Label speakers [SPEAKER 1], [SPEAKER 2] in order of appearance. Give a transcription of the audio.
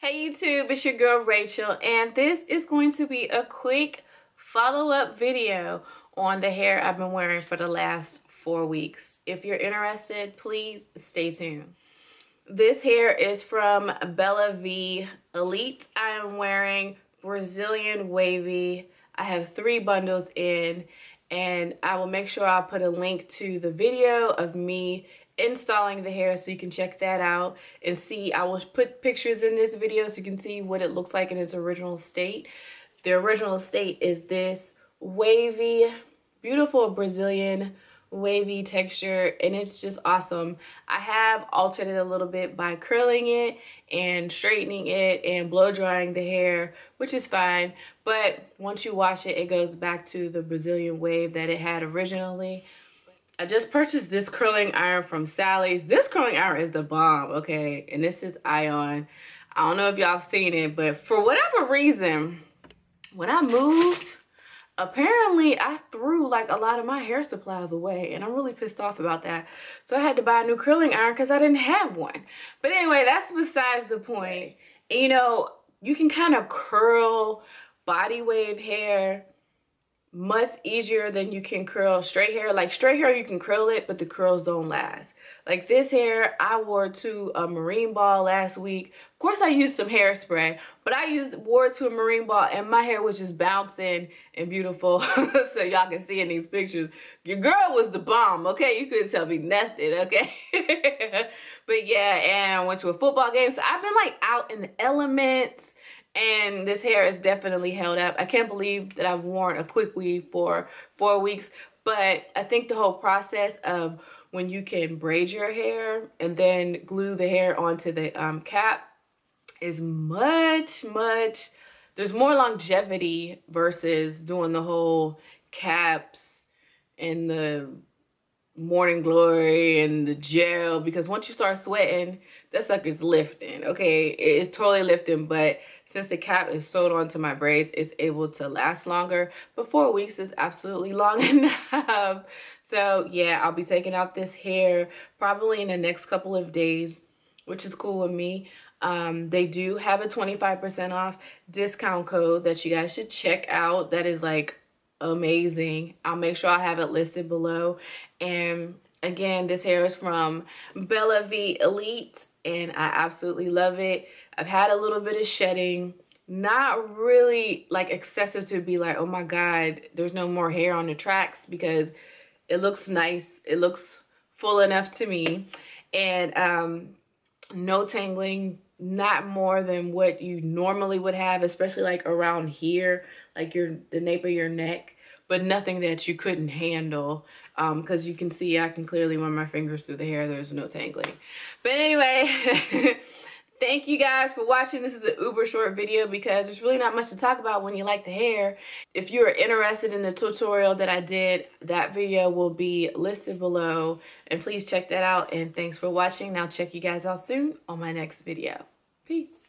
[SPEAKER 1] Hey YouTube, it's your girl Rachel, and this is going to be a quick follow-up video on the hair I've been wearing for the last 4 weeks. If you're interested, please stay tuned. This hair is from Bella V Elite. I am wearing Brazilian Wavy. I have 3 bundles in, and I will make sure I'll put a link to the video of me installing the hair so you can check that out and see. I will put pictures in this video so you can see what it looks like in its original state. The original state is this wavy, beautiful Brazilian wavy texture, and it's just awesome. I have altered it a little bit by curling it and straightening it and blow drying the hair, which is fine, but once you wash it, it goes back to the Brazilian wave that it had originally. I just purchased this curling iron from Sally's. This curling iron is the bomb, okay? And this is Ion. I don't know if y'all seen it, but for whatever reason, when I moved, apparently I threw like a lot of my hair supplies away, and I'm really pissed off about that. So I had to buy a new curling iron because I didn't have one. But anyway, that's besides the point. And, you know, you can kind of curl body wave hair much easier than you can curl straight hair. Like straight hair, you can curl it, but the curls don't last. Like this hair, I wore to a marine ball last week. Of course, I used some hairspray, but I wore it to a marine ball, and my hair was just bouncing and beautiful. So y'all can see in these pictures, your girl was the bomb, okay? You couldn't tell me nothing, okay? But yeah, and I went to a football game, so I've been like out in the elements. And this hair is definitely held up. I can't believe that I've worn a quick weave for 4 weeks. But I think the whole process of when you can braid your hair and then glue the hair onto the cap is much, there's more longevity versus doing the whole caps and the morning glory and the gel, because once you start sweating, that sucker's lifting, okay? It's totally lifting, but since the cap is sewed onto my braids, it's able to last longer. But 4 weeks is absolutely long enough. So yeah, I'll be taking out this hair probably in the next couple of days, which is cool with me. They do have a 25% off discount code that you guys should check out. That is like amazing. I'll make sure I have it listed below. And again, this hair is from Bella V Elite, and I absolutely love it. I've had a little bit of shedding, not really like excessive to be like, oh my God, there's no more hair on the tracks, because it looks nice. It looks full enough to me. And no tangling, not more than what you normally would have, especially like around here, like the nape of your neck, but nothing that you couldn't handle. Because you can see I can clearly run my fingers through the hair. There's no tangling. But anyway, thank you guys for watching. This is an uber short video because there's really not much to talk about when you like the hair. If you are interested in the tutorial that I did, that video will be listed below. And please check that out. And thanks for watching. And I'll check you guys out soon on my next video. Peace.